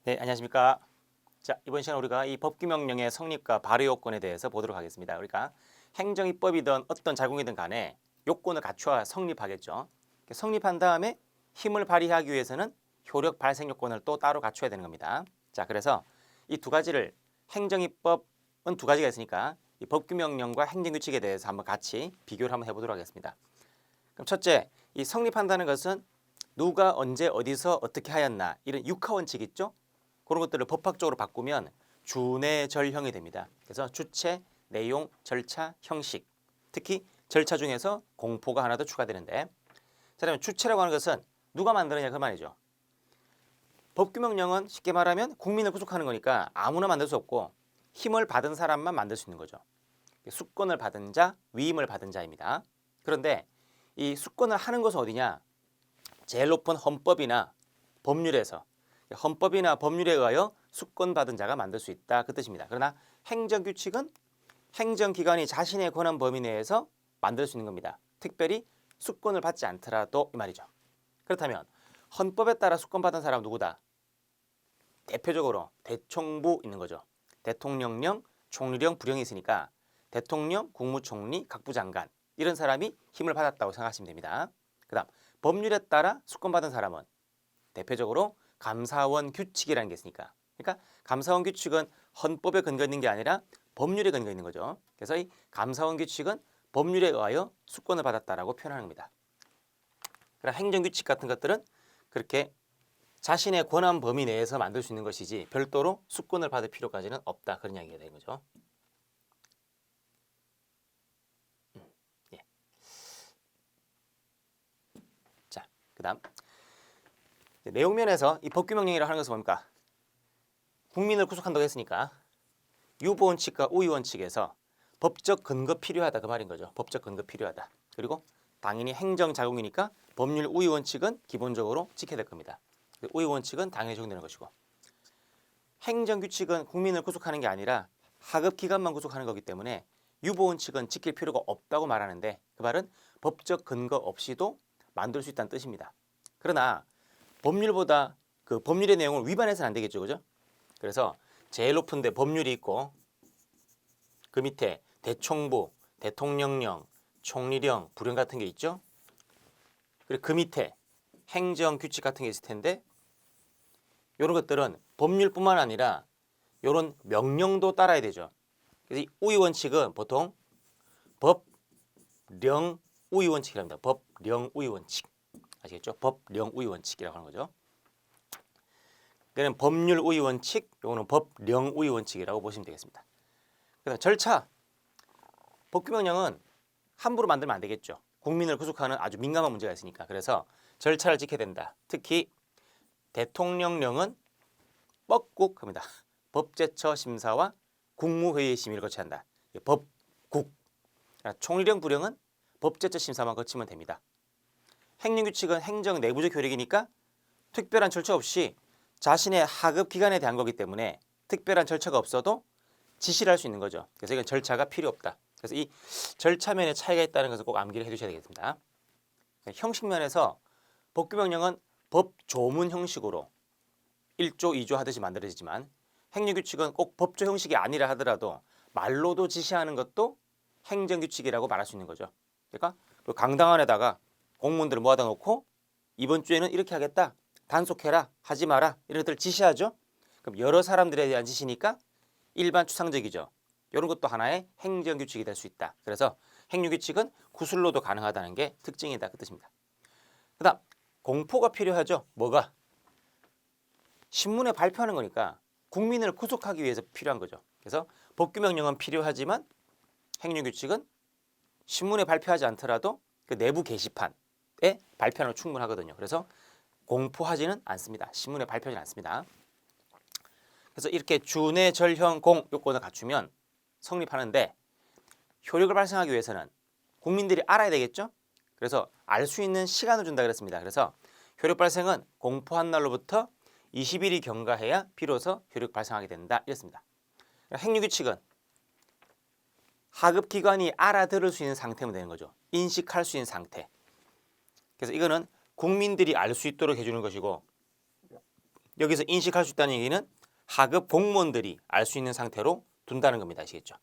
네, 안녕하십니까. 자, 이번 시간 우리가 이 법규명령의 성립과 발의 요건에 대해서 보도록 하겠습니다. 우리가 행정입법이든 어떤 자궁이든 간에 요건을 갖춰야 성립하겠죠. 성립한 다음에 힘을 발휘하기 위해서는 효력 발생 요건을 또 따로 갖춰야 되는 겁니다. 자, 그래서 이 두 가지를 행정입법은 두 가지가 있으니까 이 법규명령과 행정규칙에 대해서 한번 같이 비교를 한번 해보도록 하겠습니다. 그럼 첫째, 이 성립한다는 것은 누가 언제 어디서 어떻게 하였나 이런 육하원칙 있죠? 그런 것들을 법학적으로 바꾸면 준내절형이 됩니다. 그래서 주체, 내용, 절차, 형식. 특히 절차 중에서 공포가 하나 더 추가되는데, 자, 그러면 주체라고 하는 것은 누가 만드느냐 그 말이죠. 법규명령은 쉽게 말하면 국민을 구속하는 거니까 아무나 만들 수 없고 힘을 받은 사람만 만들 수 있는 거죠. 수권을 받은 자, 위임을 받은 자입니다. 그런데 이 수권을 하는 것은 어디냐? 제일 높은 헌법이나 법률에서 헌법이나 법률에 의하여 수권받은 자가 만들 수 있다 그 뜻입니다. 그러나 행정규칙은 행정기관이 자신의 권한 범위 내에서 만들 수 있는 겁니다. 특별히 수권을 받지 않더라도 이 말이죠. 그렇다면 헌법에 따라 수권받은 사람은 누구다? 대표적으로 대총부 있는 거죠. 대통령령, 총리령, 부령이 있으니까 대통령, 국무총리, 각부장관 이런 사람이 힘을 받았다고 생각하시면 됩니다. 그 다음 법률에 따라 수권받은 사람은 대표적으로 감사원 규칙이라는 게 있으니까, 그러니까 감사원 규칙은 헌법에 근거 있는 게 아니라 법률에 근거 있는 거죠. 그래서 이 감사원 규칙은 법률에 의하여 수권을 받았다라고 표현하는 겁니다. 그러나 행정규칙 같은 것들은 그렇게 자신의 권한 범위 내에서 만들 수 있는 것이지 별도로 수권을 받을 필요까지는 없다 그런 이야기가 되는 거죠. 예. 자, 그다음 내용면에서 이 법규명령이라고 하는 것은 뭡니까? 국민을 구속한다고 했으니까 유보원칙과 우위원칙에서 법적 근거 필요하다 그 말인 거죠. 법적 근거 필요하다. 그리고 당연히 행정자궁이니까 법률 우위원칙은 기본적으로 지켜야 될 겁니다. 우위원칙은 당연히 적용되는 것이고, 행정규칙은 국민을 구속하는 게 아니라 하급기관만 구속하는 거기 때문에 유보원칙은 지킬 필요가 없다고 말하는데, 그 말은 법적 근거 없이도 만들 수 있다는 뜻입니다. 그러나 법률보다 그 법률의 내용을 위반해서는 안 되겠죠, 그죠? 그래서 제일 높은데 법률이 있고 그 밑에 대총부, 대통령령, 총리령, 부령 같은 게 있죠. 그리고 그 밑에 행정규칙 같은 게 있을 텐데 이런 것들은 법률뿐만 아니라 이런 명령도 따라야 되죠. 그래서 이 우위원칙은 보통 법령 우위원칙이랍니다. 법령 우위원칙 아시겠죠? 법령 우위원칙이라고 하는 거죠. 이거는 법률 우위원칙, 이거는 법령 우위원칙이라고 보시면 되겠습니다. 그다음 절차. 법규명령은 함부로 만들면 안 되겠죠. 국민을 구속하는 아주 민감한 문제가 있으니까. 그래서 절차를 지켜야 된다. 특히 대통령령은 뻑국합니다. 법제처 심사와 국무회의 심의를 거쳐야 한다. 법국. 총리령, 부령은 법제처 심사만 거치면 됩니다. 행정규칙은 행정 내부적 효력이니까 특별한 절차 없이 자신의 하급 기관에 대한 거기 때문에 특별한 절차가 없어도 지시를 할 수 있는 거죠. 그래서 이건 절차가 필요 없다. 그래서 이 절차면에 차이가 있다는 것을 꼭 암기를 해두셔야 되겠습니다. 형식면에서 법규명령은 법 조문 형식으로 1조, 2조 하듯이 만들어지지만 행정규칙은 꼭 법조 형식이 아니라 하더라도 말로도 지시하는 것도 행정규칙이라고 말할 수 있는 거죠. 그러니까 그 강당 안에다가 공무원들을 모아다 놓고 이번 주에는 이렇게 하겠다. 단속해라. 하지 마라. 이런 것들을 지시하죠. 그럼 여러 사람들에 대한 지시니까 일반 추상적이죠. 이런 것도 하나의 행정규칙이 될 수 있다. 그래서 행정규칙은 구술로도 가능하다는 게 특징이다. 그 뜻입니다. 그 다음 공포가 필요하죠. 뭐가? 신문에 발표하는 거니까 국민을 구속하기 위해서 필요한 거죠. 그래서 법규명령은 필요하지만 행정규칙은 신문에 발표하지 않더라도 그 내부 게시판에 발표하는 충분하거든요. 그래서 공포하지는 않습니다. 신문에 발표하지 않습니다. 그래서 이렇게 준의 절형 공 요건을 갖추면 성립하는데 효력을 발생하기 위해서는 국민들이 알아야 되겠죠. 그래서 알 수 있는 시간을 준다 그랬습니다. 그래서 효력 발생은 공포한 날로부터 20일이 경과해야 비로소 효력 발생하게 된다 이랬습니다. 행정규칙은 하급기관이 알아들을 수 있는 상태면 되는 거죠. 인식할 수 있는 상태. 그래서 이거는 국민들이 알 수 있도록 해주는 것이고 여기서 인식할 수 있다는 얘기는 하급 공무원들이 알 수 있는 상태로 둔다는 겁니다. 아시겠죠?